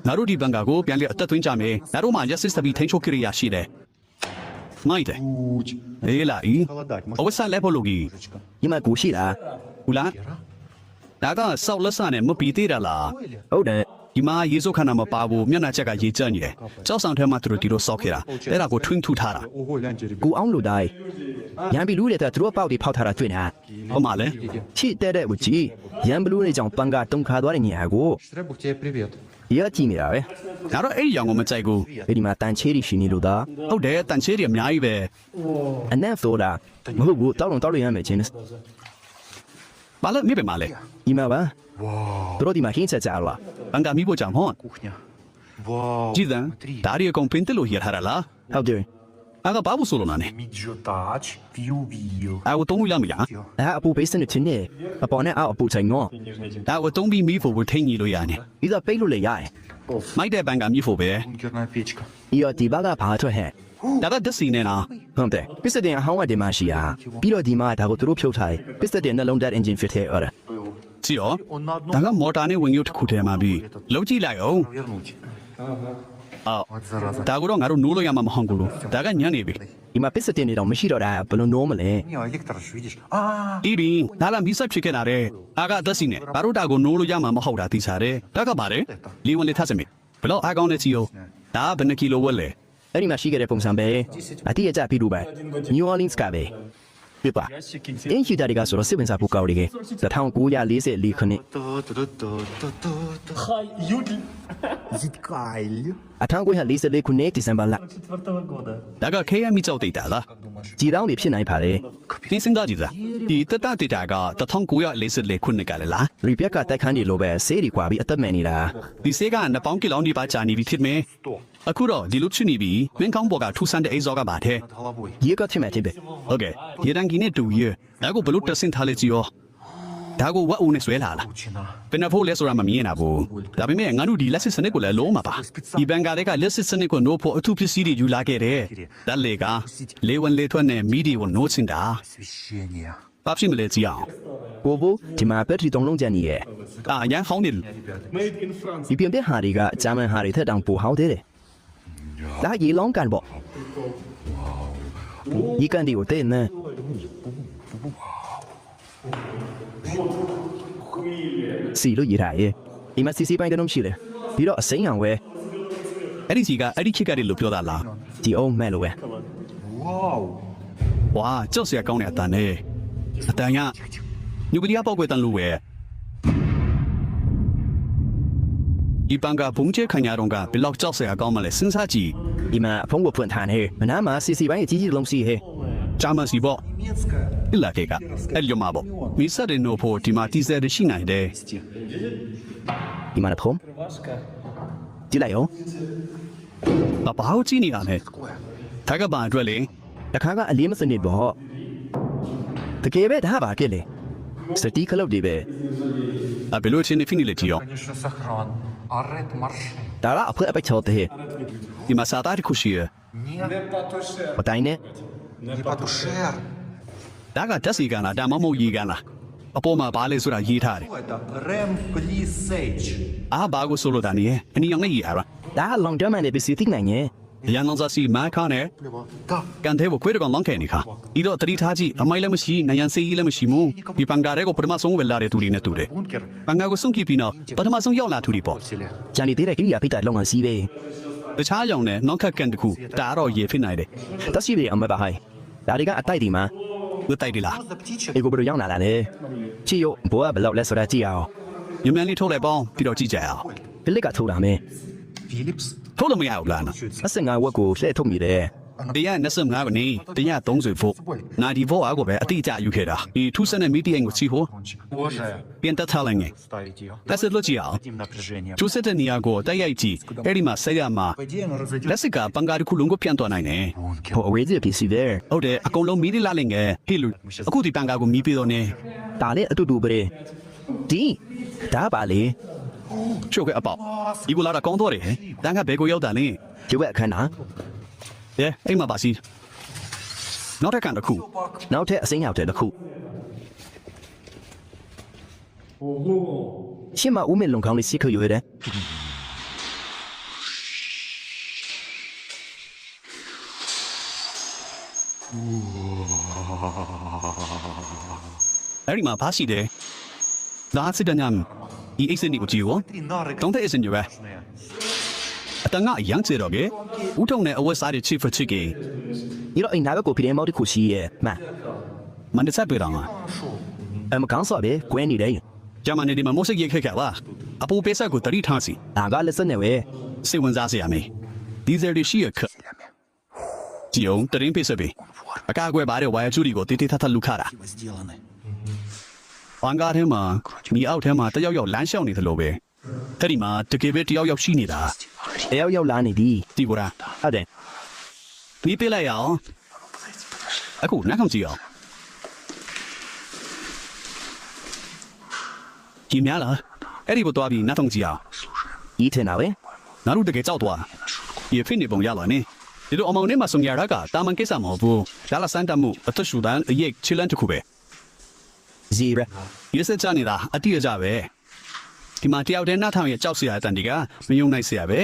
ငါတို့ဒီဘန်ကာကိုပြန်လည်အသက်သွင်းကြမယ်ငါတို့မှရက်စစ်စပီထိန်းချုပ်ကိရိယာရှိတယ်မိုက်တယ်ဟေးလာဤအဝဆန်လက်ဖို့လို့ကြီး ညီမကူရှိလား ဟုတ်လားဒါကစောက်လက်စနဲ့မပီသေးတာလား ဟုတ်တယ် ဒီမှာရေစုပ်ခန္ဓာမပါဘူးမျက်နှာချက်ကရေကျနေတယ်ကြောက်ဆောင်ထဲမှာသူတို့ဒီလိုစောက်ခဲ့တာအဲ့ဒါကိုထွင်းထူထားတာ ကူအောင်လို့တိုင်းရန်ဘလူးတဲ့သူတို့ပေါက်တွေဖောက်ထားတာတွေ့နေတာ ဟုတ်မှလဲ ချစ်တဲ့ဝကြီးရန်ဘလူးတွေကြောင့်ပန်ကတုံခါသွားတဲ့ညီဟာကို Треба тебе привет. ရကြည့်နေတာပဲ ငါတော့အဲ့ဒီရောင်ကိုမကြိုက်ဘူး ဒီမှာတန်ချေးတွေရှိနေလို့သာ ဟုတ်တယ်တန်ချေးတွေအများကြီးပဲ အနက်ဆိုတာမဟုတ်ဘူးတောက်လုံးတောက်လို့ရမယ်ချင်း ဘာလို့နေပဲမလဲ ညီမပါတို့ဒီမှာဟင်းချက်ကြလား ဘန်ကာမိဖို့ကြောင့်ဟော Кухня. Вау. ကြည်စံဒါရီအကုန်ပင်တက်လို့ရထားတာလား ဟုတ်တယ် အဲ့ကဘာဘူးဆိုလို့နာနေ Миджотач. Виу-виу. အဲ့ကိုတုံးလို့ရမလား ဒါအပူပေးစနေချင်းနေအပေါ်နဲ့အောက်အပူချိန်တော့ ဒါကိုတုံးပြီးမိဖို့ကိုထိန်းကြီးလို့ရနေ ပြီးတော့ပိတ်လို့လည်းရတယ် မိုက်တဲ့ဘန်ကာမိဖို့ပဲ Бункерная печка. ပြီးတော့ဒီဘက်ကဘာထွက်ဟဲ့ ဒါကဒက်စီနဲ့လား ဟုတ်တယ်ပစ္စတဲ့ဟောင်းဝတ်ဒီမှာရှိတာပြီးတော့ဒီမှာဒါကိုသူတို့ဖြုတ်ထားတယ်ပစ္စတဲ့နှလုံးသား engine fit ထဲအော်ဒါ ကြည့်ရော Он на одном ဒါကမော်တာနဲ့ဝင်ရုပ်တစ်ခုထဲမှာပြီးလုံးကြည့်လိုက်အောင် вернуть. အော် Вот зараза. ဒါကတော့ငါတို့နိုးလို့ရမှာမဟုတ်ဘူးလို့ဒါကညံ့နေပြီ ဒီမှာပစ္စတဲ့နေတော့မရှိတော့တာဘယ်လိုနိုးမလဲ Не, электро ж видишь. ဒီဒီဒါလာမီဆက်ဖြစ်ခဲ့တာတဲ့အားကအသက်စီနဲ့ဘာလို့ဒါကိုနိုးလို့ရမှာမဟုတ်တာသိစားတယ်ဒါကပါတယ်လီဝင်လေးထပ်စမီဘလို့အားကောင်းတဲ့ချီယောဒါကဘယ်နှကီလိုဝက်လဲ အဲ့ဒီမှာရှိခဲ့တဲ့ပုံစံပဲအတိအကျပြီးလို့ပဲ New Orleans ကပဲပြပါအင်ချီတာတွေကဆိုတော့စစ်ဝင်စားဖို့ကောက်တွေက1944ခုနှစ် Та-та-та-та-та-та. Хай, Юль Зиткайль. 1944ခုနှစ်ဒီဇင်ဘာလ 4-го года. ဒါက KM ကြောက်တိတ်တာလား ကြည်တောင်းတွေဖြစ်နိုင်ပါလေ ဒီစင်သားကြည့်စားဒီတတတိတာက1944ခုနှစ်ကလည်းလား ရီပက်ကတိုက်ခန်းတွေလိုပဲဆေးတွေကွာပြီးအသက်မဲ့နေတာ ဒီဆေးက2ပေါင်ကီလိုနီးပါးကြာနေပြီဖြစ်မယ်အခုတော့ဒီလိုဖြစ်နေပြီမင်းကောင်းဘော်ကထူဆန်းတဲ့အိဇောကပါတဲ့ Над головой. ရေကဖြစ်မဲ့ဖြစ်ပဲ ဟုတ်ကဲ့ရေတန်ကီနဲ့တူရဒါကိုဘလို့တဆင်ထားလိုက်ကြည့်ရောဒါကိုဝက်အုံနဲ့ဆွဲလာလား Учена. ဘယ်နှဖို့လဲဆိုတာမမြင်နိုင်ဘူးဒါပေမဲ့ငါတို့ဒီလက်စစ်စနစ်ကိုလည်းလုံးမှာပါဒီဘန်ကာတွေကလက်စစ်စနစ်ကိုနိုးဖို့အထူးပစ္စည်းတွေယူလာခဲ့တယ်ဒါလေကလေဝင်လေထွက်နဲ့မီဒီကိုနိုးချင်တာ Освещение. ဘာဖြစ်မလဲကြည့်အောင် ကိုဘိုဒီမှာဘက်ထရီ3လုံးကျန်နေရဲ့ အာရန်ဟောင်းနေတယ် Made in France. ဒီပြင်တဲ့ဟာတွေကဂျာမန်ဟာတွေထက်တောင်ပိုဟောင်းသေးတယ်ဒါရေလောင်းကန်ပေါ့ဒီကန်ဒီကိုတဲ့နဲ့စီလို့ရတာရဲ့ဒီမှာစီစီပိုင်းတုံးရှိတယ်ပြီးတော့အစိမ်းအောင်ဝဲ အဲ့ဒီကြီးကအဲ့ဒီခက်ကတည်းလို့ပြောတာလား ဒီအောင်မဲ့လို့ပဲ Вау. ဝါကြောက်စရာကောင်းတဲ့အတန်နဲ့အတန်ကညူကလီယာပေါက်ကွဲတန်လို့ပဲဒီပန်ကဘုံကျဲခညာတော့ကဘယ်လောက်ကြောက်စရာကောင်းမလဲစဉ်းစားကြည့် ဒီမှာအဖုံးကိုဖွင့်ထားနေမနာမှာစီစီပိုင်းအကြီးကြီးလုံးစီဟဲ့ ဂျာမန်စီပေါ့ Немецкая. ဒီလာကေကအဲ့ဒီမှာပေါ့မီဆက်တဲ့နို့ဖို့ဒီမှာတီဆယ်ရှိနိုင်တယ် ဒီမှာဖုံးကြည့်လိုက်ရော ဘာလို့ကြည့်နေရလဲဒါကဘာအတွက်လဲ တခါကအလေးမစနစ်ပေါ့တကယ်ပဲဒါပါဖြစ်လေစတီကလုတ်တွေပဲ ဘယ်လိုချင်းနေဖိနေလဲကြည့်ရော Конечно, сохран. Арет маршин. ဒါကအဖွဲအပိတ်ချောတဲ့ဟဲ့ ဒီမှာစာသားတစ်ခုရှိရ Нет, မတိုင်းနဲ့ не патушер. ဒါကတက်စီကန်လားဒါမှမဟုတ်ရေကန်လားအပေါ်မှာဘာလဲဆိုတာရေးထားတယ် Что это? Рэм Плисейдж. အာဘာကိုဆိုလို့တာနေရဲ့အနီအောင်နဲ့ရေးရတာ ဒါက long term နဲ့ပစ္စည်းသိနိုင်ရဲ့ ရန်ကုန်စားစီမာခါနဲ့ Да. ကန်သေးကိုခွေးတကောင်လောင်းခဲ့နေခါဒီတော့တတိထားကြည့်အမိုက်လည်းမရှိနိုင်ရန်စေးကြီးလည်းမရှိဘူးဒီပန်ကားတွေကိုပထမဆုံးဝယ်လာတဲ့သူတွေနဲ့တူတယ် Бункер. ပန်ကားကိုစွန့်ကြည့်ပြီးတော့ပထမဆုံးရောက်လာသူတွေပေါ့ Селе. ဂျန်ဒီသေးတဲ့ကိရိယာပိတ်တာလုံးဝစီးပဲ တခြားရောင်နဲ့နောက်ခက်ကန်တစ်ခုဒါတော့ရေဖြစ်နိုင်တယ် တက်စီတွေအမပါဟိုင်ဒါတွေကအတိုက်ဒီမှာ ဝတ်တိုက်တယ်လား За птичек. အေကိုဘယ်လိုရောက်လာလဲချီယိုဘောကဘယ်လောက်လဲဆိုတာကြည့်အောင် ညမြန်လေးထုတ်လိုက်ပေါင်းပြီးတော့ကြည့်ကြအောင် ဖိလစ်ကထုတ်တာမယ် Philips. ထုတ်လို့မရဘူးလားနော် အစငါဝက်ကိုလှည့်ထုတ်မိတယ် တရား25ကနေ130ဖို့90ဖို့အကိုပဲအတိအကျယူခဲ့တာဒီထူးဆန်းတဲ့မီဒီယိုကိုချီဖို့ Боже. ပြန်တက်ထားလိုက်ငယ် Ставить ее. တက်စစ်လို့ကြည့်အောင် Дим напряжение. ထူးဆန်းတဲ့နေရာကိုတိုက်ရိုက်ကြည့်အဲ့ဒီမှာဆက်ရမှာ По идее, оно разойдется. လက်စစ်ကပန်ကားတစ်ခုလုံးကိုပြန်သွားနိုင်တယ် Бункер. ဟိုအဝေးကြီးပစ္စည်းပဲ ဟုတ်တယ်အကုန်လုံးမီးလေးလာလိုက်ငယ်ဟေ့လူအခုဒီပန်ကားကိုမီးပြီးတော့နေ ဒါလည်းအတူတူပဲဒီဒါပါလေ ချို့ကအပေါက်ဒီကိုလာတော့ကောင်းတော့တယ်ဟဲ့တန်းကဘယ်ကိုရောက်တာလဲ ဒီဝက်အခန်းနာ ရဲအိမ်မှာပါစီနောက်တစ်ကန်တစ်ခု နောက်ထပ်အစိမ်းရောက်တဲ့တစ်ခု Ого. ရှင်းမဦးမင်းလုံကောင်းလေးစီးခွေရွေးတယ် အဲ့ဒီမှာဘာရှိတယ်ဒါစစ်တမ်းညဒီအိတ်စင်ကိုကြည့်ရော Три нары တုံးတဲ့အစင်တွေပဲအတန်ကအရန်ကျတော့ကေဦးထုံနဲ့အဝတ်စားတွေချစ်ဖချစ်ကေ 你说哎，哪个狗皮的毛的可惜耶？妈， မန်တဆက်ပြေတော့မှာ 我们刚说的，关你的， ဂျမန်နေဒီမှာမိုးစိတ်ရိတ်ခက်ခက်ပါအပူပေးဆက်ကိုတတိထားစီ 哪个来生的喂？ စိတ်ဝင်စားစေရမယ်ဒီဇယ်တွေရှိရခက်ကြည့်အောင်တရင်ပေးဆက်ပြီအကာအကွယ်ပါတဲ့ဝါရကျူတွေကိုတေးတေးထထလူခတာ сделаны. ဘန်ကားထဲမှာမိအောက်ထဲမှာတယောက်ယောက်လမ်းလျှောက်နေသလိုပဲအဲ့ဒီမှာတကယ်ပဲတယောက်ယောက်ရှိနေတာ 要拉你的， ဒီကိုရာ 好的， ဒီပေးလိုက်ရအောင်အခုနောက်ခေါင်းကြည့်အောင်ကြည့်များလားအဲ့ဒီကိုတွားပြီးနောက်ထုံကြည့်အောင် 一天哪喂？ ငါတို့တကယ်ကြောက်သွားရေဖိနေပုံရလာနေဒီလိုအမောင်နဲ့မှဆုံရတာကတာမန်ကိစ္စမဟုတ်ဘူးဒါလာစန်တမှုအသက်ရှူတန်းအရေးချီလန်တစ်ခုပဲ 是不？ ရေစက်ချနေတာအတိအကျပဲဒီမှာတယောက်တည်းနှာထောင်ရဲ့ကြောက်စရာအတန်ဒီကမယုံနိုင်စရာပဲ